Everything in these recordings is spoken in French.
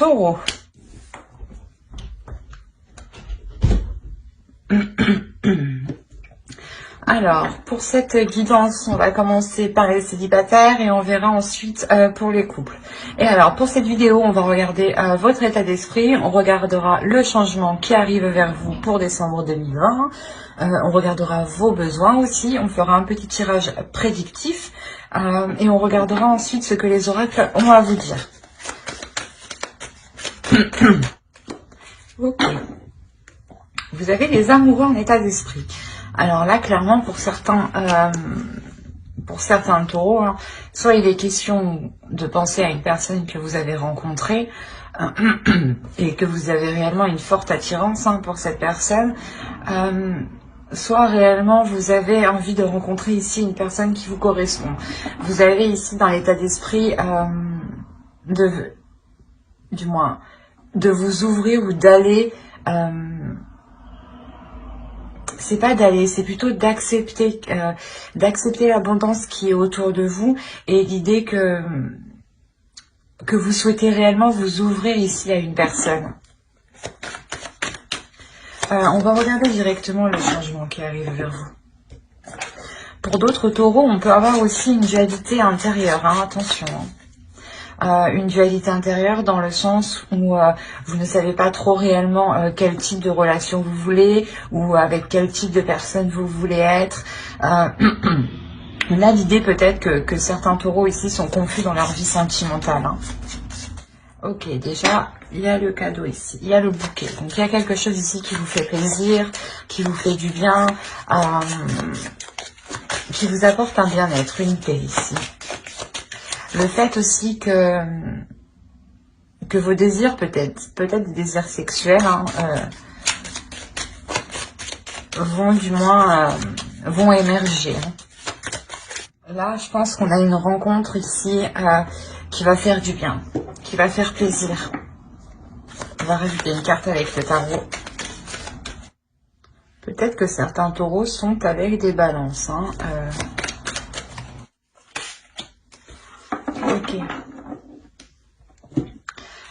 Taureau. Alors, pour cette guidance, on va commencer par les célibataires et on verra ensuite pour les couples. Et alors, pour cette vidéo, on va regarder votre état d'esprit, on regardera le changement qui arrive vers vous pour décembre 2020, on regardera vos besoins aussi, on fera un petit tirage prédictif et on regardera ensuite ce que les oracles ont à vous dire. Ok. Vous avez les amoureux en état d'esprit. Alors là, clairement, pour certains taureaux, hein, soit il est question de penser à une personne que vous avez rencontrée et que vous avez réellement une forte attirance pour cette personne, soit réellement vous avez envie de rencontrer ici une personne qui vous correspond. Vous avez ici dans l'état d'esprit de vous ouvrir ou d'aller... c'est pas d'aller, c'est plutôt d'accepter l'abondance qui est autour de vous et l'idée que vous souhaitez réellement vous ouvrir ici à une personne. On va regarder directement le changement qui arrive vers vous. Pour d'autres taureaux, on peut avoir aussi une dualité intérieure, attention. Une dualité intérieure dans le sens où vous ne savez pas trop réellement quel type de relation vous voulez ou avec quel type de personne vous voulez être. On a l'idée peut-être que certains taureaux ici sont confus dans leur vie sentimentale. Ok, déjà, il y a le cadeau ici, il y a le bouquet. Donc il y a quelque chose ici qui vous fait plaisir, qui vous fait du bien, qui vous apporte un bien-être, une paix ici. Le fait aussi que vos désirs, peut-être des désirs sexuels, vont émerger. Là, je pense qu'on a une rencontre ici qui va faire du bien, qui va faire plaisir. On va rajouter une carte avec le tarot. Peut-être que certains taureaux sont avec des balances. Ok.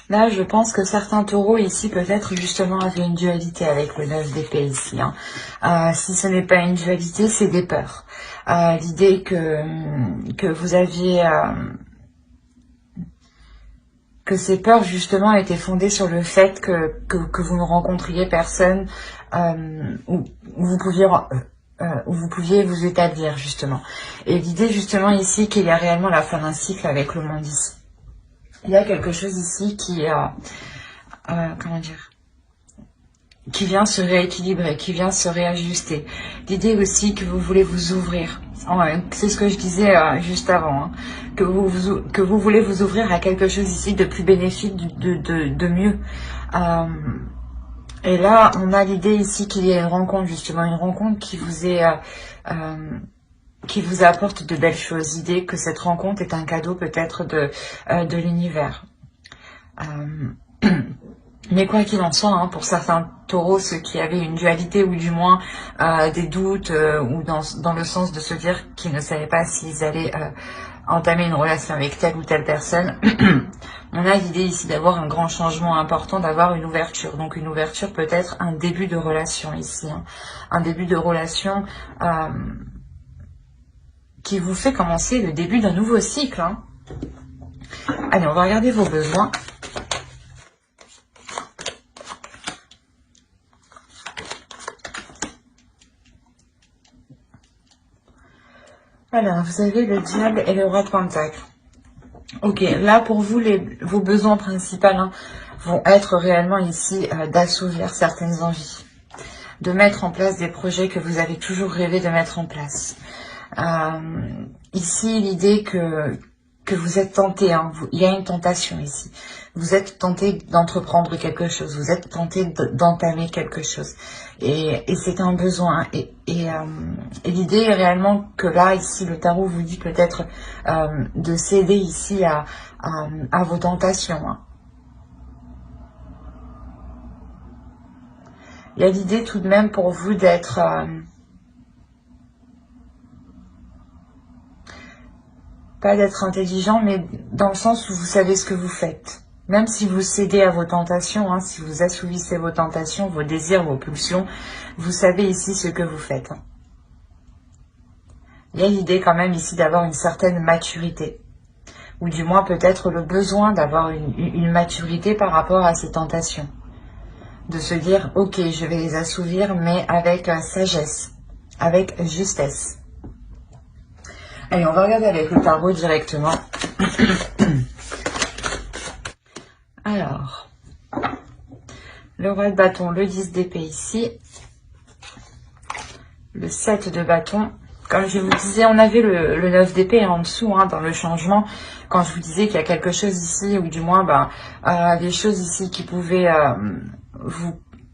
Là, je pense que certains taureaux ici, peut-être justement, avaient une dualité avec le 9 d'épée ici. Si ce n'est pas une dualité, c'est des peurs. L'idée que vous aviez... que ces peurs, justement, étaient fondées sur le fait que vous ne rencontriez personne où vous pouviez vous établir, justement. Et l'idée, justement, ici, qu'il y a réellement la fin d'un cycle avec le monde ici. Il y a quelque chose ici qui qui vient se rééquilibrer, qui vient se réajuster. L'idée aussi que vous voulez vous ouvrir. C'est ce que je disais juste avant, que vous voulez vous ouvrir à quelque chose ici de plus bénéfique, de mieux. Et là, on a l'idée ici qu'il y a une rencontre, justement, une rencontre qui vous est... qui vous apporte de belles choses. L'idée que cette rencontre est un cadeau peut-être de l'univers. Mais quoi qu'il en soit, pour certains taureaux, ceux qui avaient une dualité ou du moins des doutes ou dans le sens de se dire qu'ils ne savaient pas s'ils allaient entamer une relation avec telle ou telle personne, on a l'idée ici d'avoir un grand changement important, d'avoir une ouverture. Donc une ouverture peut être un début de relation ici. Un début de relation... qui vous fait commencer le début d'un nouveau cycle. Allez, on va regarder vos besoins. Alors, vous avez le diable et le roi de pentacle. Ok, là pour vous, vos besoins principaux vont être réellement ici d'assouvir certaines envies. De mettre en place des projets que vous avez toujours rêvé de mettre en place. Ici, l'idée que vous êtes tenté, il y a une tentation ici. Vous êtes tenté d'entreprendre quelque chose, vous êtes tenté d'entamer quelque chose. Et c'est un besoin. Et l'idée est réellement que là, ici, le tarot vous dit peut-être de céder ici à vos tentations. Il y a l'idée tout de même pour vous d'être... pas d'être intelligent, mais dans le sens où vous savez ce que vous faites. Même si vous cédez à vos tentations, hein, si vous assouvissez vos tentations, vos désirs, vos pulsions, vous savez ici ce que vous faites. Hein. Il y a l'idée quand même ici d'avoir une certaine maturité. Ou du moins peut-être le besoin d'avoir une maturité par rapport à ces tentations. De se dire, ok, je vais les assouvir, mais avec sagesse, avec justesse. Allez, on va regarder avec le tarot directement. Alors, le roi de bâton, le 10 d'épée ici, le 7 de bâton. Comme je vous disais, on avait le 9 d'épée en dessous, hein, dans le changement, quand je vous disais qu'il y a quelque chose ici, ou du moins des choses ici qui pouvaient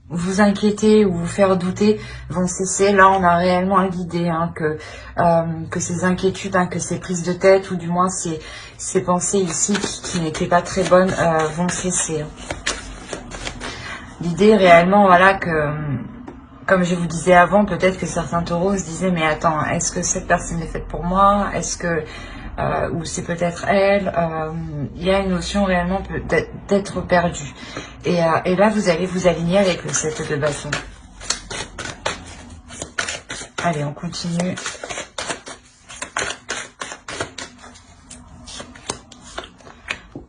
vous inquiéter ou vous faire douter vont cesser. Là, on a réellement l'idée hein, que ces inquiétudes, hein, que ces prises de tête, ou du moins ces pensées ici qui n'étaient pas très bonnes, vont cesser. Hein. L'idée réellement, voilà, que, comme je vous disais avant, peut-être que certains taureaux se disaient, mais attends, est-ce que cette personne est faite pour moi? Est-ce que... ou c'est peut-être elle, il y a une notion réellement d'être perdu. Et là, vous allez vous aligner avec le 7 de bâton. Allez, on continue.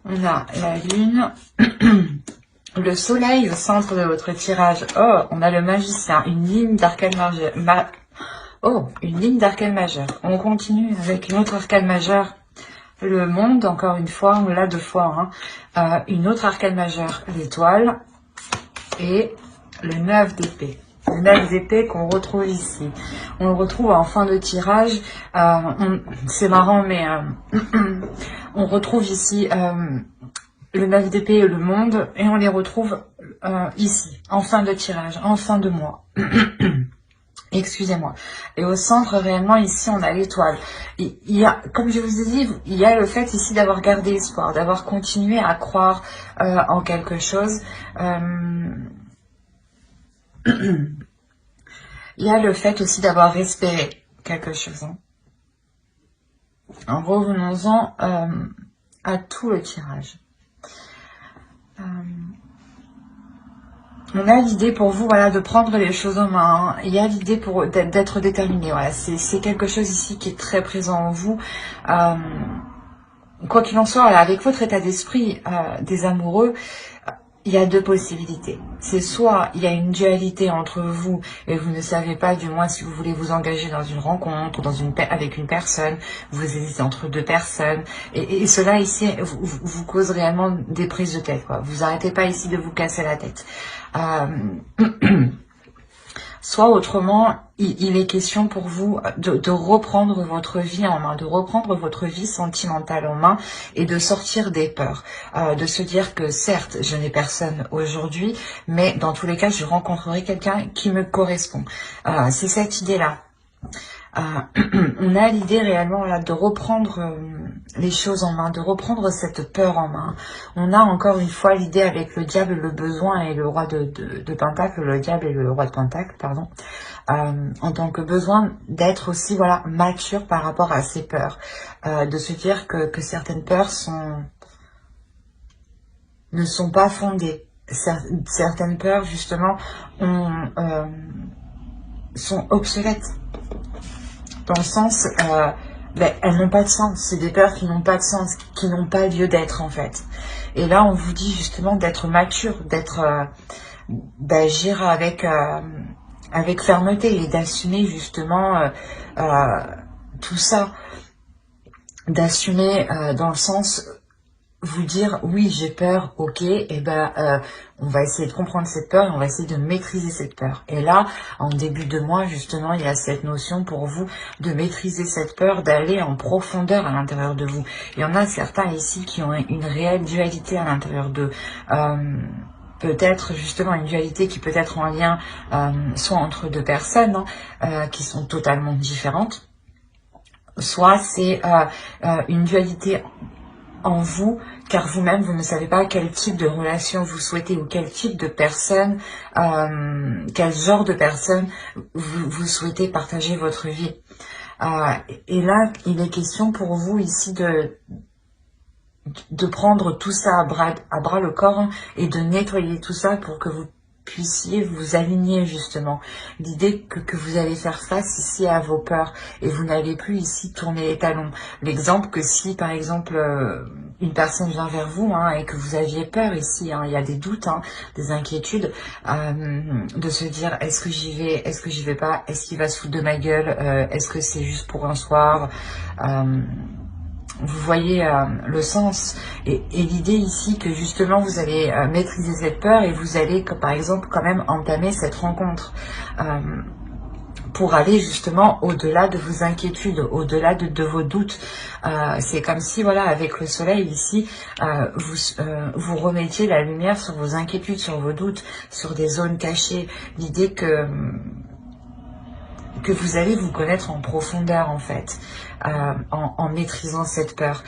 On a la lune, le soleil au centre de votre tirage. Oh, on a le magicien, une ligne d'arcane majeur. Oh, une ligne d'arcane majeur. On continue avec une autre arcane majeure. Le monde, encore une fois, on l'a 2 fois. Hein. Une autre arcane majeure, l'étoile. Et le 9 d'épée. Le 9 d'épée qu'on retrouve ici. On le retrouve en fin de tirage. C'est marrant, mais on retrouve ici le 9 d'épée et le monde. Et on les retrouve ici, en fin de tirage, en fin de mois. Excusez-moi. Et au centre, réellement, ici, on a l'étoile. Il y a, comme je vous ai dit, il y a le fait ici d'avoir gardé espoir, d'avoir continué à croire en quelque chose. Il y a le fait aussi d'avoir espéré quelque chose. Hein. En revenons-en à tout le tirage. On a l'idée pour vous, voilà, de prendre les choses en main. Hein. Il y a l'idée pour d'être déterminé. Voilà, c'est quelque chose ici qui est très présent en vous. Quoi qu'il en soit, voilà, avec votre état d'esprit des amoureux, il y a 2 possibilités. C'est soit il y a une dualité entre vous et vous ne savez pas du moins si vous voulez vous engager dans une rencontre, avec une personne, vous hésitez entre 2 personnes, et cela ici vous cause réellement des prises de tête. Quoi. Vous n'arrêtez pas ici de vous casser la tête. Soit autrement, il est question pour vous de reprendre votre vie en main, de reprendre votre vie sentimentale en main et de sortir des peurs. De se dire que certes, je n'ai personne aujourd'hui, mais dans tous les cas, je rencontrerai quelqu'un qui me correspond. C'est cette idée-là. On a l'idée réellement là, de reprendre les choses en main, de reprendre cette peur en main. On a encore une fois l'idée avec le diable, le besoin et le roi de Pentacle, le diable et le roi de Pentacle, pardon, en tant que besoin d'être aussi voilà mature par rapport à ces peurs, de se dire que certaines peurs ne sont pas fondées. Certaines peurs justement sont obsolètes. Dans le sens, elles n'ont pas de sens. C'est des peurs qui n'ont pas de sens, qui n'ont pas lieu d'être en fait. Et là, on vous dit justement d'être mature, d'agir avec fermeté et d'assumer justement tout ça. D'assumer dans le sens, vous dire oui j'ai peur, ok, et on va essayer de comprendre cette peur et on va essayer de maîtriser cette peur. Et là, en début de mois, justement, il y a cette notion pour vous de maîtriser cette peur, d'aller en profondeur à l'intérieur de vous. Il y en a certains ici qui ont une réelle dualité à l'intérieur d'eux. Peut-être justement une dualité qui peut être en lien soit entre 2 personnes qui sont totalement différentes, soit c'est une dualité en vous, car vous-même, vous ne savez pas quel type de relation vous souhaitez ou quel type de personne, quel genre de personne vous souhaitez partager votre vie. Et là, il est question pour vous ici de prendre tout ça à bras le corps, hein, et de nettoyer tout ça pour que vous puissiez vous aligner justement. L'idée que vous allez faire face ici à vos peurs et vous n'allez plus ici tourner les talons. L'exemple que si par exemple une personne vient vers vous, hein, et que vous aviez peur ici, hein, il y a des doutes, hein, des inquiétudes, de se dire est-ce que j'y vais, est-ce que j'y vais pas, est-ce qu'il va se foutre de ma gueule, est-ce que c'est juste pour un soir, vous voyez le sens et l'idée ici que justement vous allez maîtriser cette peur et vous allez par exemple quand même entamer cette rencontre pour aller justement au-delà de vos inquiétudes, au-delà de vos doutes. C'est comme si voilà, avec le soleil ici, vous remettiez la lumière sur vos inquiétudes, sur vos doutes, sur des zones cachées. L'idée que vous allez vous connaître en profondeur en fait, en maîtrisant cette peur.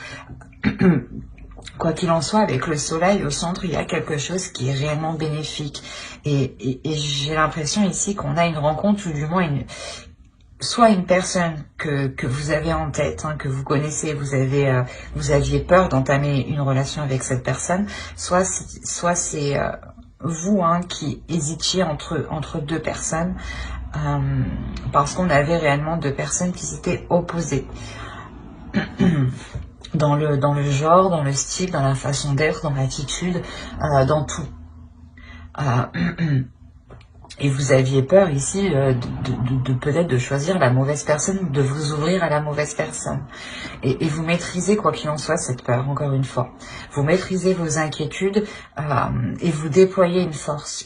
Quoi qu'il en soit, avec le soleil au centre, il y a quelque chose qui est réellement bénéfique. Et j'ai l'impression ici qu'on a une rencontre, ou du moins soit une personne que vous avez en tête, hein, que vous connaissez, vous aviez peur d'entamer une relation avec cette personne, soit c'est vous, hein, qui hésitiez entre deux personnes, parce qu'on avait réellement deux personnes qui s'étaient opposées dans le genre, dans le style, dans la façon d'être, dans l'attitude, dans tout. Et vous aviez peur ici de peut-être de choisir la mauvaise personne, de vous ouvrir à la mauvaise personne. Et vous maîtrisez, quoi qu'il en soit, cette peur, encore une fois. Vous maîtrisez vos inquiétudes et vous déployez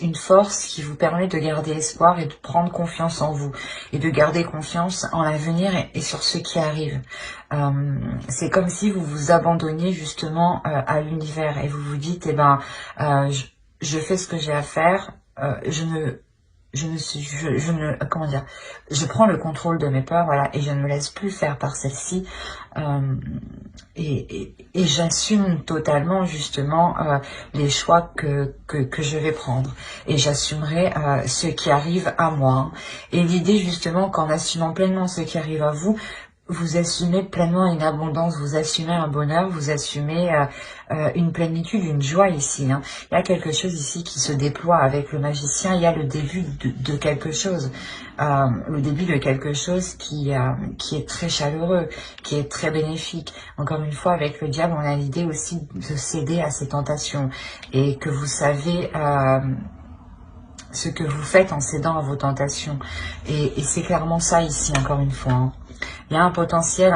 une force qui vous permet de garder espoir et de prendre confiance en vous. Et de garder confiance en l'avenir et sur ce qui arrive. C'est comme si vous vous abandonniez justement à l'univers et vous vous dites, eh ben, je fais ce que j'ai à faire, je prends le contrôle de mes peurs, voilà, et je ne me laisse plus faire par celle-ci, et j'assume totalement justement les choix que je vais prendre, et j'assumerai ce qui arrive à moi, hein. Et l'idée justement qu'en assumant pleinement ce qui arrive à vous, vous assumez pleinement une abondance, vous assumez un bonheur, vous assumez une plénitude, une joie ici, hein. Il y a quelque chose ici qui se déploie avec le magicien, il y a le début de quelque chose, le début de quelque chose qui est très chaleureux, qui est très bénéfique. Encore une fois, avec le diable, on a l'idée aussi de céder à ses tentations et que vous savez ce que vous faites en cédant à vos tentations. Et c'est clairement ça ici, encore une fois, hein. Il y a un potentiel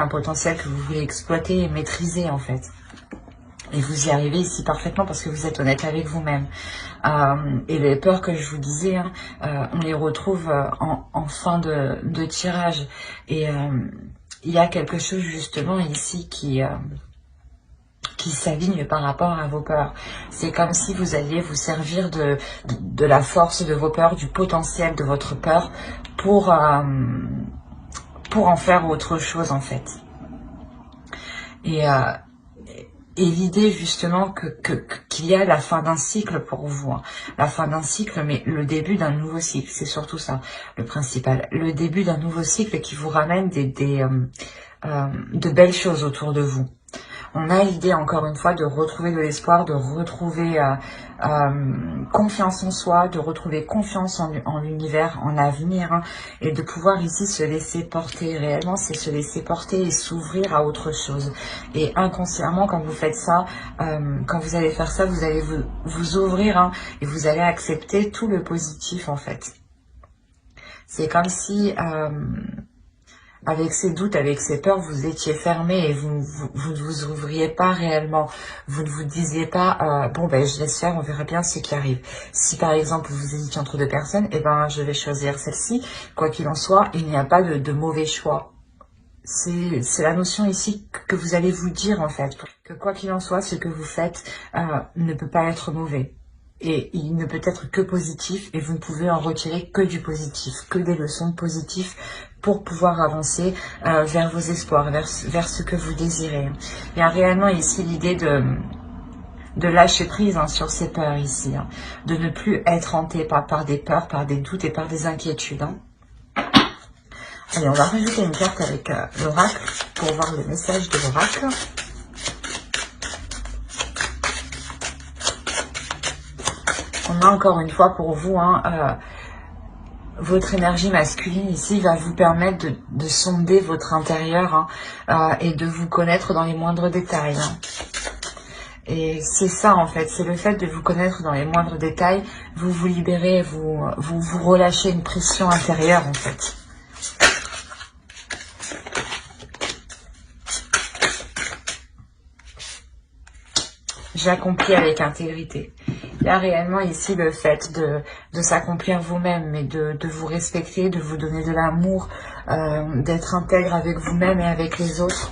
que vous voulez exploiter et maîtriser en fait. Et vous y arrivez ici parfaitement parce que vous êtes honnête avec vous-même. Et les peurs que je vous disais, hein, on les retrouve en fin de tirage. Et il y a quelque chose justement ici qui s'aligne par rapport à vos peurs. C'est comme si vous alliez vous servir de la force de vos peurs, du potentiel de votre peur pour en faire autre chose en fait. Et l'idée justement qu'il y a la fin d'un cycle pour vous, hein. La fin d'un cycle, mais le début d'un nouveau cycle, c'est surtout ça le principal. Le début d'un nouveau cycle qui vous ramène de belles choses autour de vous. On a l'idée, encore une fois, de retrouver de l'espoir, de retrouver confiance en soi, de retrouver confiance en l'univers, en l'avenir, hein, et de pouvoir ici se laisser porter. Réellement, c'est se laisser porter et s'ouvrir à autre chose. Et inconsciemment, quand vous faites ça, quand vous allez faire ça, vous allez vous ouvrir, hein, et vous allez accepter tout le positif, en fait. C'est comme si... avec ces doutes, avec ces peurs, vous étiez fermé et vous ne vous ouvriez pas réellement. Vous ne vous disiez pas, bon ben je laisse faire, on verra bien ce qui arrive. Si par exemple vous hésitez entre deux personnes, eh ben je vais choisir celle-ci. Quoi qu'il en soit, il n'y a pas de mauvais choix. C'est la notion ici que vous allez vous dire en fait. Que quoi qu'il en soit, ce que vous faites ne peut pas être mauvais. Et il ne peut être que positif et vous ne pouvez en retirer que du positif, que des leçons positives pour pouvoir avancer vers vos espoirs, vers ce que vous désirez. Il y a réellement ici l'idée de lâcher prise, hein, sur ces peurs ici, hein, de ne plus être hanté par des peurs, par des doutes et par des inquiétudes, hein. Allez, on va rajouter une carte avec l'oracle pour voir le message de l'oracle. On a encore une fois pour vous, hein, votre énergie masculine ici va vous permettre de sonder votre intérieur, hein, et de vous connaître dans les moindres détails. Hein. Et c'est ça en fait, c'est le fait de vous connaître dans les moindres détails, vous vous libérez, vous relâchez une pression intérieure en fait. J'accomplis avec intégrité. Il y a réellement ici le fait de s'accomplir vous-même, mais de vous respecter, de vous donner de l'amour, d'être intègre avec vous-même et avec les autres,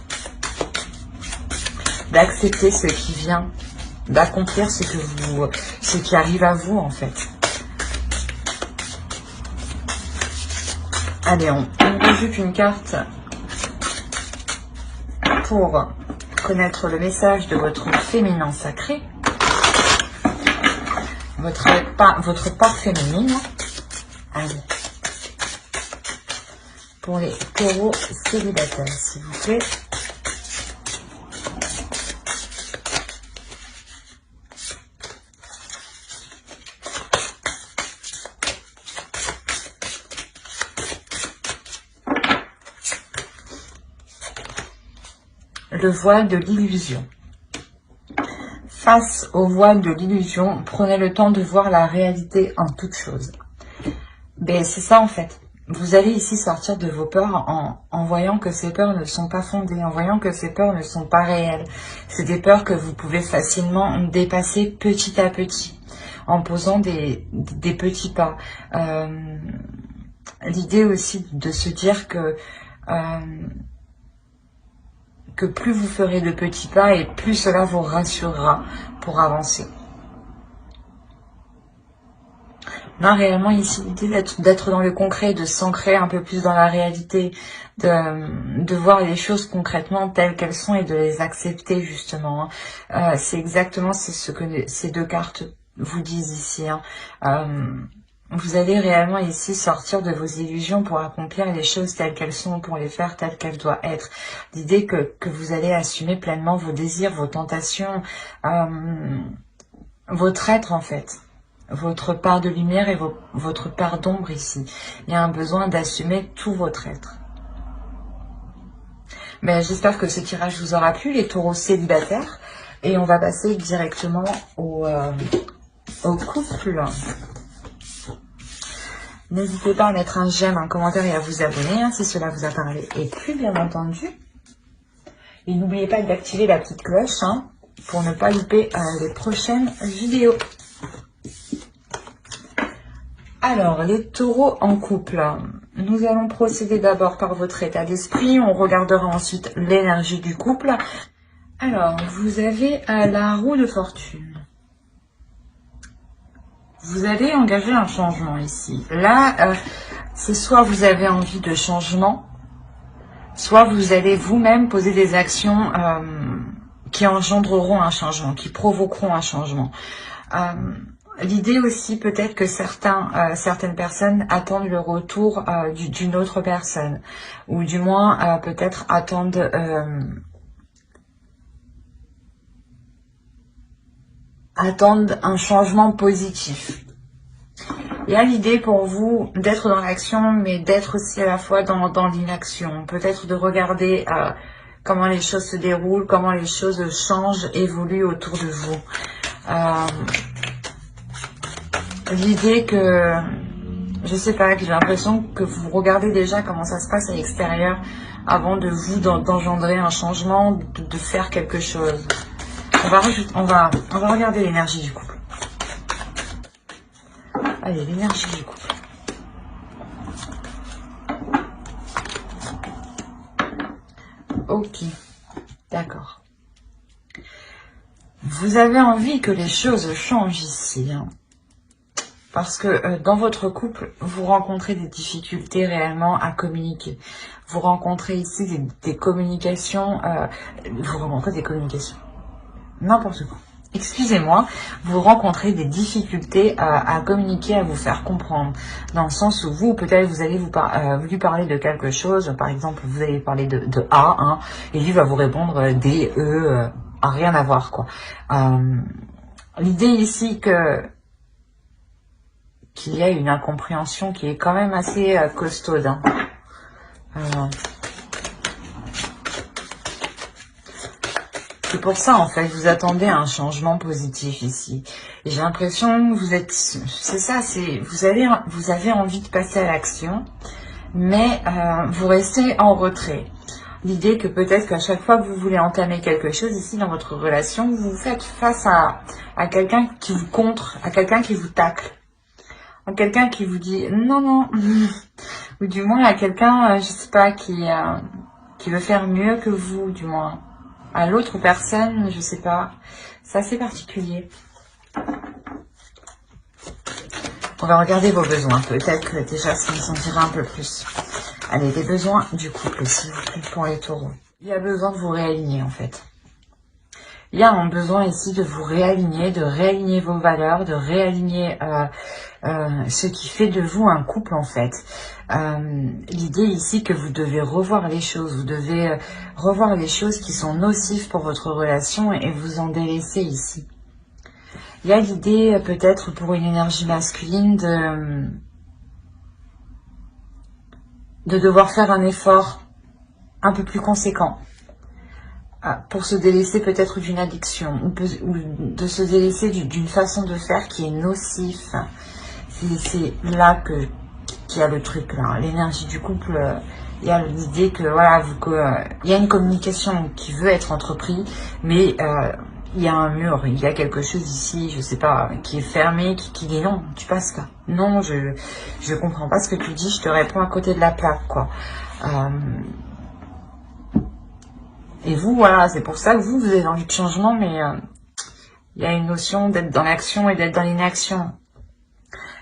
d'accepter ce qui vient, d'accomplir ce qui arrive à vous en fait. Allez, on rajoute une carte pour connaître le message de votre féminin sacré, votre part féminine. Allez, pour les taureaux célibataires, s'il vous plaît. Le voile de l'illusion. Face au voile de l'illusion, prenez le temps de voir la réalité en toute chose. Ben, c'est ça en fait. Vous allez ici sortir de vos peurs en voyant que ces peurs ne sont pas fondées, en voyant que ces peurs ne sont pas réelles. C'est des peurs que vous pouvez facilement dépasser petit à petit, en posant des petits pas. L'idée aussi de se dire que plus vous ferez de petits pas et plus cela vous rassurera pour avancer. On a réellement ici l'idée d'être dans le concret, de s'ancrer un peu plus dans la réalité, de voir les choses concrètement telles qu'elles sont et de les accepter justement. C'est exactement ce que ces deux cartes vous disent ici. Vous allez réellement ici sortir de vos illusions pour accomplir les choses telles qu'elles sont, pour les faire telles qu'elles doivent être. L'idée que vous allez assumer pleinement vos désirs, vos tentations, votre être en fait. Votre part de lumière et votre part d'ombre ici. Il y a un besoin d'assumer tout votre être. Mais j'espère que ce tirage vous aura plu, les taureaux célibataires. Et on va passer directement au couple. N'hésitez pas à mettre un j'aime, un commentaire et à vous abonner si cela vous a parlé et plu, bien entendu. Et n'oubliez pas d'activer la petite cloche pour ne pas louper les prochaines vidéos. Alors, les taureaux en couple. Nous allons procéder d'abord par votre état d'esprit. On regardera ensuite l'énergie du couple. Alors, vous avez la roue de fortune. Vous allez engager un changement ici. Là, c'est soit vous avez envie de changement, soit vous allez vous-même poser des actions qui engendreront un changement, qui provoqueront un changement. L'idée aussi peut-être que certaines personnes attendent le retour d'une autre personne, ou du moins peut-être attendent un changement positif. Il y a l'idée pour vous d'être dans l'action, mais d'être aussi à la fois dans l'inaction. Peut-être de regarder comment les choses se déroulent, comment les choses changent, évoluent autour de vous. L'idée que, je sais pas, que j'ai l'impression que vous regardez déjà comment ça se passe à l'extérieur avant de vous d'engendrer un changement, de faire quelque chose. On va regarder l'énergie du couple. Allez, l'énergie du couple. Ok, d'accord. Vous avez envie que les choses changent ici, parce que dans votre couple, vous rencontrez des difficultés réellement à communiquer. Vous rencontrez ici des communications, n'importe quoi. Excusez-moi, vous rencontrez des difficultés à communiquer, à vous faire comprendre. Dans le sens où vous, peut-être, vous allez lui parler de quelque chose. Par exemple, vous allez parler de A, et lui va vous répondre D, E, rien à voir, quoi. L'idée ici que qu'il y a une incompréhension qui est quand même assez costaude. Hein. C'est pour ça, en fait, vous attendez un changement positif ici. Et j'ai l'impression que vous êtes... C'est ça, vous avez envie de passer à l'action, mais vous restez en retrait. L'idée que peut-être qu'à chaque fois que vous voulez entamer quelque chose ici dans votre relation, vous vous faites face à quelqu'un qui vous contre, à quelqu'un qui vous tacle, à quelqu'un qui vous dit non, non, ou du moins à quelqu'un, je sais pas, qui veut faire mieux que vous, du moins. À l'autre personne, je sais pas. C'est assez particulier. On va regarder vos besoins. Peut-être que déjà, ça nous en dira un peu plus. Allez, les besoins du couple, s'il vous plaît, pour les taureaux. Il y a besoin de vous réaligner, en fait. Il y a un besoin ici de vous réaligner, de réaligner vos valeurs, de réaligner ce qui fait de vous un couple, en fait. L'idée ici que vous devez revoir les choses, vous devez revoir les choses qui sont nocives pour votre relation et vous en délaisser ici. Il y a l'idée peut-être pour une énergie masculine de devoir faire un effort un peu plus conséquent pour se délaisser peut-être d'une addiction ou de se délaisser d'une façon de faire qui est nocif. C'est là qu'il y a le truc, là. L'énergie du couple, il y a l'idée que voilà, il y a une communication qui veut être entreprise, mais il y a un mur, il y a quelque chose ici, je sais pas, qui est fermé, qui dit non, tu passes pas. Non, je comprends pas ce que tu dis, je te réponds à côté de la plaque, quoi. Et vous, voilà, c'est pour ça que vous avez envie de changement, mais il y a une notion d'être dans l'action et d'être dans l'inaction.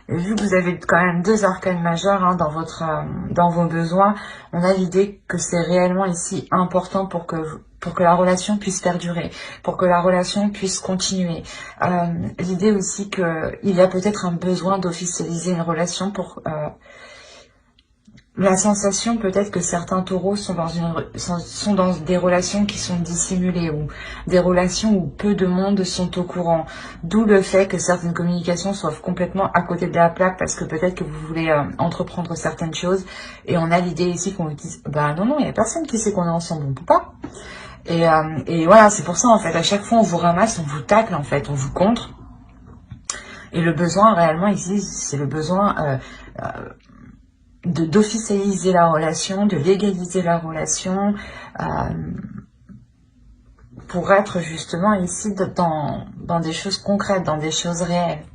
Et vu que vous avez quand même deux arcanes majeures hein, dans vos besoins, on a l'idée que c'est réellement ici important pour que la relation puisse perdurer, pour que la relation puisse continuer. L'idée aussi qu'il y a peut-être un besoin d'officialiser une relation pour... la sensation peut-être que certains taureaux sont dans des relations qui sont dissimulées ou des relations où peu de monde sont au courant. D'où le fait que certaines communications soient complètement à côté de la plaque parce que peut-être que vous voulez entreprendre certaines choses et on a l'idée ici qu'on vous dise bah non, il n'y a personne qui sait qu'on est ensemble, on peut pas. Et voilà, c'est pour ça en fait, à chaque fois on vous ramasse, on vous tacle en fait, on vous contre. Et le besoin réellement ici, c'est le besoin... d'officialiser la relation, de légaliser la relation, pour être justement ici dans des choses concrètes, dans des choses réelles.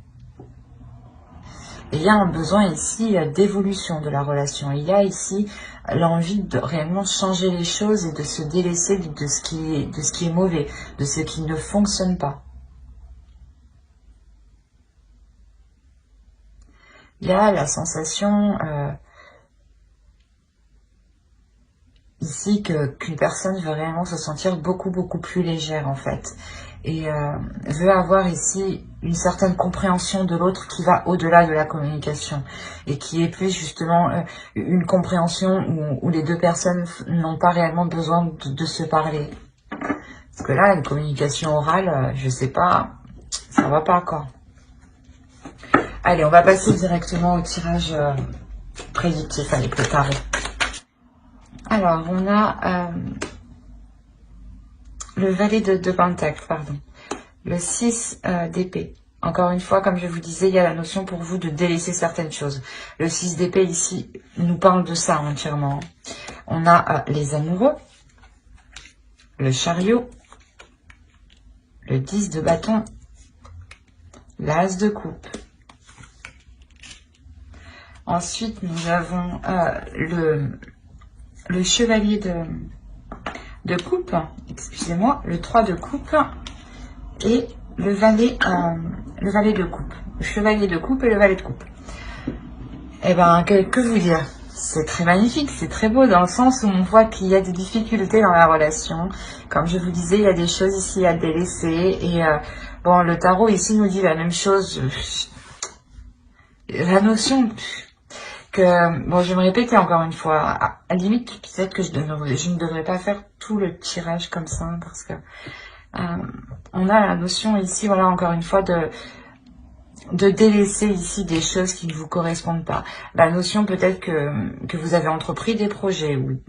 Et il y a un besoin ici d'évolution de la relation. Il y a ici l'envie de réellement changer les choses et de se délaisser de ce qui est mauvais, de ce qui ne fonctionne pas. Il y a la sensation... ici qu'une personne veut réellement se sentir beaucoup plus légère en fait et veut avoir ici une certaine compréhension de l'autre qui va au-delà de la communication et qui est plus justement une compréhension où les deux personnes n'ont pas réellement besoin de se parler. Parce que là, une communication orale, je sais pas, ça va pas quoi. Allez, on va passer directement au tirage prédictif, allez, préparé. Alors, on a le valet de Pentacle, pardon. Le 6 d'épée. Encore une fois, comme je vous disais, il y a la notion pour vous de délaisser certaines choses. Le 6 d'épée, ici, nous parle de ça entièrement. On a les amoureux, le chariot, le 10 de bâton, l'as de coupe. Ensuite, nous avons le chevalier de coupe, excusez-moi, le 3 de coupe et le valet de coupe. Le chevalier de coupe et le valet de coupe. Eh ben, que vous dire? C'est très magnifique, c'est très beau dans le sens où on voit qu'il y a des difficultés dans la relation. Comme je vous disais, il y a des choses ici à délaisser. Et bon, le tarot ici nous dit la même chose. La notion... bon, je vais me répéter encore une fois, à la limite, peut-être que je ne devrais pas faire tout le tirage comme ça, parce que on a la notion ici, voilà, encore une fois, de délaisser ici des choses qui ne vous correspondent pas. La notion peut-être que vous avez entrepris des projets ou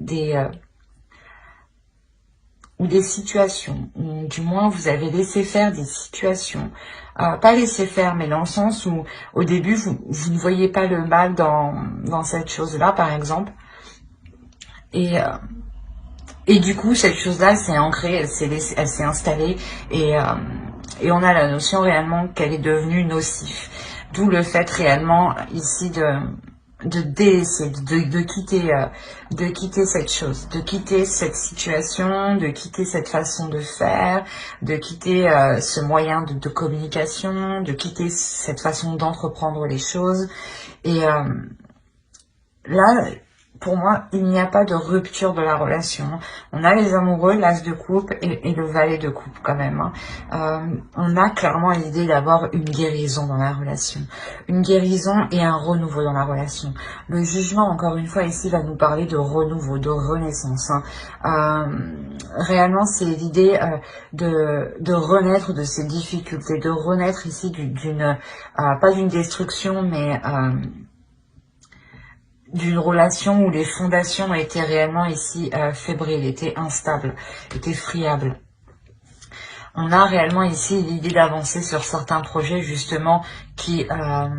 des situations, ou du moins vous avez laissé faire des situations, pas laissé faire, mais dans le sens où au début vous ne voyez pas le mal dans cette chose-là, par exemple, et du coup cette chose-là s'est ancrée, elle s'est installée, et on a la notion réellement qu'elle est devenue nocive. D'où le fait réellement ici de délaisser, de quitter cette chose, de quitter cette situation, de quitter cette façon de faire, de quitter ce moyen de communication, de quitter cette façon d'entreprendre les choses. Et là, pour moi, il n'y a pas de rupture de la relation. On a les amoureux, l'as de coupe et le valet de coupe quand même. On a clairement l'idée d'avoir une guérison dans la relation. Une guérison et un renouveau dans la relation. Le jugement, encore une fois, ici, va nous parler de renouveau, de renaissance. Réellement, c'est l'idée de renaître de ces difficultés, de renaître ici pas d'une destruction, mais d'une relation où les fondations étaient réellement ici fébriles, étaient instables, étaient friables. On a réellement ici l'idée d'avancer sur certains projets justement qui avant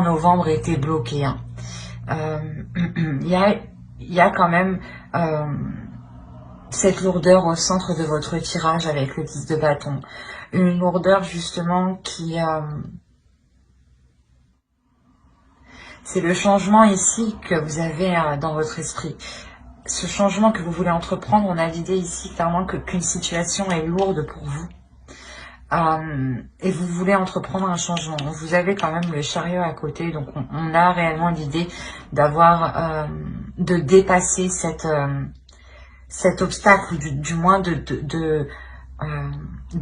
novembre étaient bloqués. Il y a quand même cette lourdeur au centre de votre tirage avec le 10 de bâton. Une lourdeur justement qui... c'est le changement ici que vous avez dans votre esprit. Ce changement que vous voulez entreprendre, on a l'idée ici clairement qu'une situation est lourde pour vous. Et vous voulez entreprendre un changement. Vous avez quand même le chariot à côté, donc on a réellement l'idée d'avoir, de dépasser cet obstacle, ou du moins de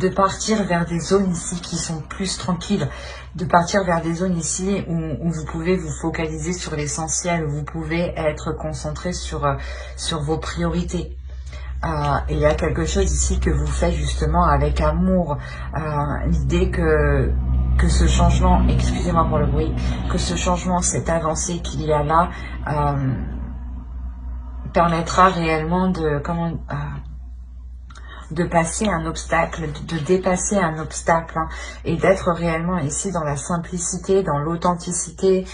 partir vers des zones ici qui sont plus tranquilles, de partir vers des zones ici où vous pouvez vous focaliser sur l'essentiel, où vous pouvez être concentré sur vos priorités. Et il y a quelque chose ici que vous faites justement avec amour, l'idée que ce changement, excusez-moi pour le bruit, que ce changement, cette avancée qu'il y a là, permettra réellement de passer un obstacle, de dépasser un obstacle, et d'être réellement ici dans la simplicité, dans l'authenticité,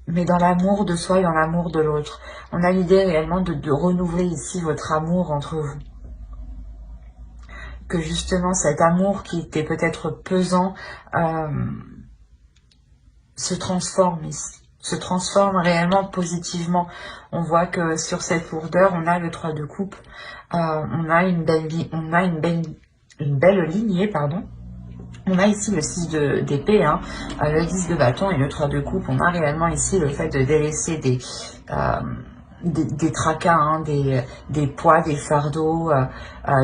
mais dans l'amour de soi et dans l'amour de l'autre. On a l'idée réellement de renouveler ici votre amour entre vous. Que justement cet amour qui était peut-être pesant se transforme ici. Se transforme réellement positivement. On voit que sur cette lourdeur, on a le 3 de coupe, on a une belle lignée, pardon. On a ici le 6 d'épée, le 10 de bâton et le 3 de coupe. On a réellement ici le fait de délaisser des tracas, des poids, des fardeaux,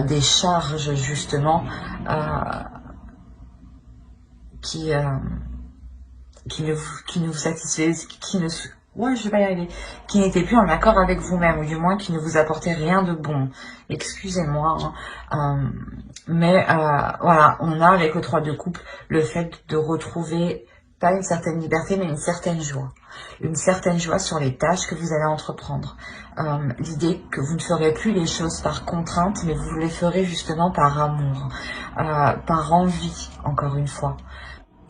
des charges justement qui ne vous satisfait, qui n'était plus en accord avec vous-même, ou du moins qui ne vous apportait rien de bon. Excusez-moi, mais voilà, on a avec le 3 de coupe le fait de retrouver pas une certaine liberté, mais une certaine joie. Une certaine joie sur les tâches que vous allez entreprendre. L'idée que vous ne ferez plus les choses par contrainte, mais vous les ferez justement par amour, par envie, encore une fois.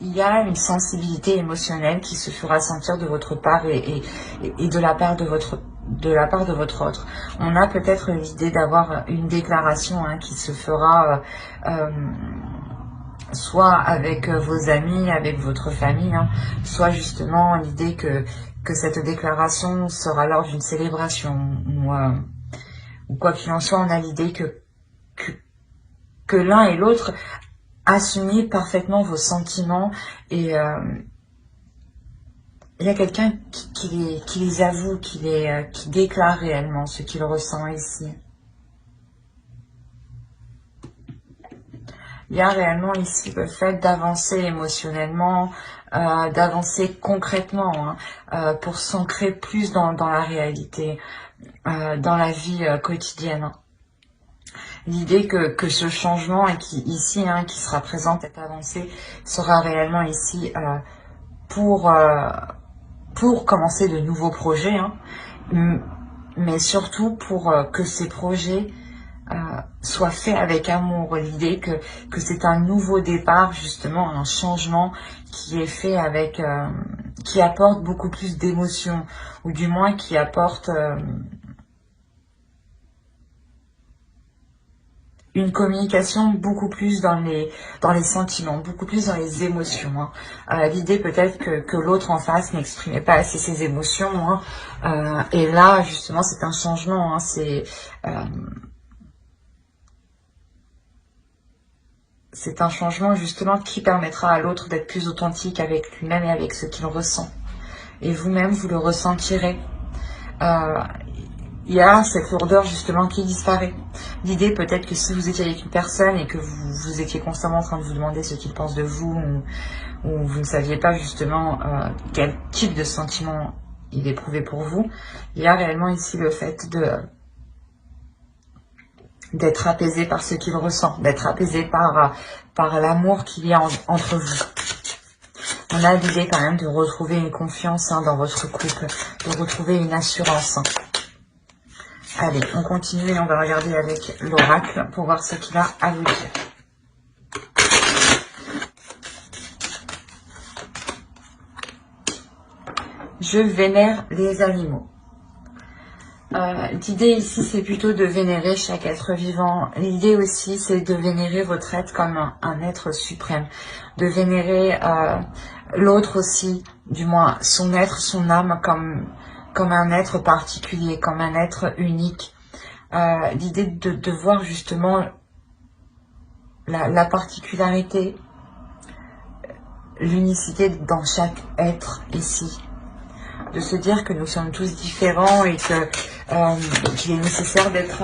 Il y a une sensibilité émotionnelle qui se fera sentir de votre part et de la part de votre autre. On a peut-être l'idée d'avoir une déclaration qui se fera soit avec vos amis, avec votre famille, soit justement l'idée que cette déclaration sera lors d'une célébration ou quoi qu'il en soit. On a l'idée que l'un et l'autre assumez parfaitement vos sentiments et il y a quelqu'un qui les avoue, qui déclare réellement ce qu'il ressent ici. Il y a réellement ici le fait d'avancer émotionnellement, d'avancer concrètement, pour s'ancrer plus dans la réalité, dans la vie quotidienne. L'idée que ce changement et qui ici, qui sera présent, cette avancée, sera réellement ici pour commencer de nouveaux projets, mais surtout pour que ces projets soient faits avec amour. L'idée que c'est un nouveau départ, justement, un changement qui est fait avec, qui apporte beaucoup plus d'émotions, ou du moins qui apporte une communication beaucoup plus dans les sentiments, beaucoup plus dans les émotions. L'idée peut-être que l'autre en face n'exprimait pas assez ses émotions. Et là, justement, c'est un changement. C'est un changement, justement, qui permettra à l'autre d'être plus authentique avec lui-même et avec ce qu'il ressent. Et vous-même, vous le ressentirez. Il y a cette lourdeur justement qui disparaît. L'idée peut-être que si vous étiez avec une personne et que vous étiez constamment en train de vous demander ce qu'il pense de vous, ou vous ne saviez pas justement quel type de sentiment il éprouvait pour vous, il y a réellement ici le fait d'être apaisé par ce qu'il ressent, d'être apaisé par l'amour qu'il y a entre vous. On a l'idée quand même de retrouver une confiance dans votre couple, de retrouver une assurance. Allez, on continue et on va regarder avec l'oracle pour voir ce qu'il a à vous dire. Je vénère les animaux. L'idée ici, c'est plutôt de vénérer chaque être vivant. L'idée aussi, c'est de vénérer votre être comme un être suprême. De vénérer l'autre aussi, du moins son être, son âme, comme un être particulier, comme un être unique. L'idée de voir justement la particularité, l'unicité dans chaque être ici. De se dire que nous sommes tous différents et qu'il est nécessaire d'être,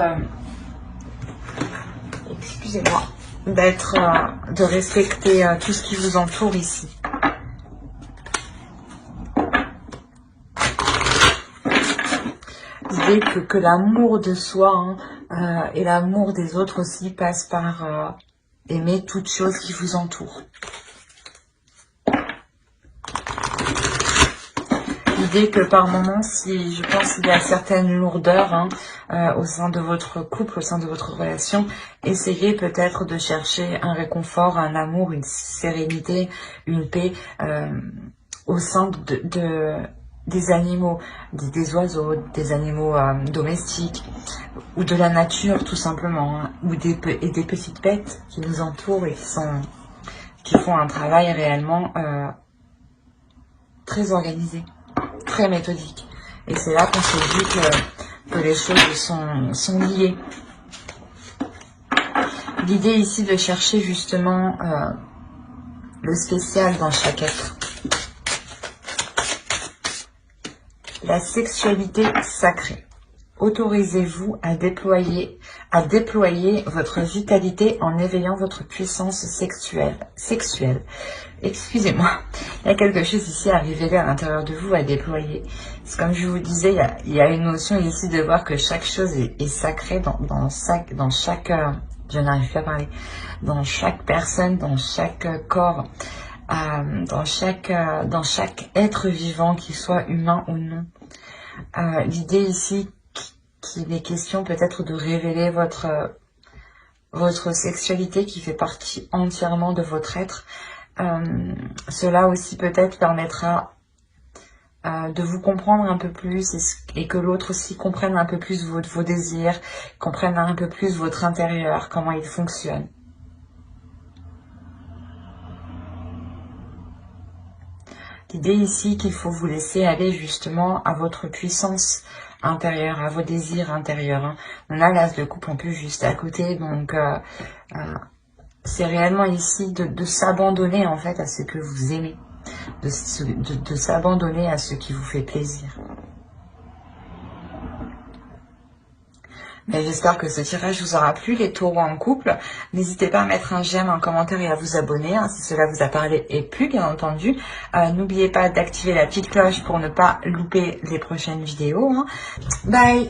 excusez-moi, de respecter tout ce qui vous entoure ici. L'idée que l'amour de soi et l'amour des autres aussi passe par aimer toute chose qui vous entoure. L'idée que par moments, je pense qu'il y a certaines lourdeurs au sein de votre couple, au sein de votre relation, essayez peut-être de chercher un réconfort, un amour, une sérénité, une paix au sein des animaux, des oiseaux, des animaux domestiques, ou de la nature tout simplement, ou des petites bêtes qui nous entourent et qui font un travail réellement très organisé, très méthodique. Et c'est là qu'on se dit que les choses sont liées. L'idée ici de chercher justement le spécial dans chaque être. La sexualité sacrée. Autorisez-vous à déployer votre vitalité en éveillant votre puissance sexuelle. Excusez-moi, il y a quelque chose ici à révéler à l'intérieur de vous, à déployer. C'est comme je vous disais, il y a une notion ici de voir que chaque chose est sacrée dans chaque je n'arrive pas à parler, dans chaque personne, dans chaque corps, dans chaque être vivant, qu'il soit humain ou non. L'idée ici qu'il est question peut-être de révéler votre sexualité qui fait partie entièrement de votre être. Cela aussi peut-être permettra de vous comprendre un peu plus et que l'autre aussi comprenne un peu plus vos désirs, comprenne un peu plus votre intérieur, comment il fonctionne. L'idée ici qu'il faut vous laisser aller justement à votre puissance intérieure, à vos désirs intérieurs. On a l'as de coupe un peu juste à côté, donc c'est réellement ici de s'abandonner en fait à ce que vous aimez, de s'abandonner à ce qui vous fait plaisir. Mais j'espère que ce tirage vous aura plu, les taureaux en couple. N'hésitez pas à mettre un j'aime, un commentaire et à vous abonner si cela vous a parlé et plu, bien entendu. N'oubliez pas d'activer la petite cloche pour ne pas louper les prochaines vidéos. Bye!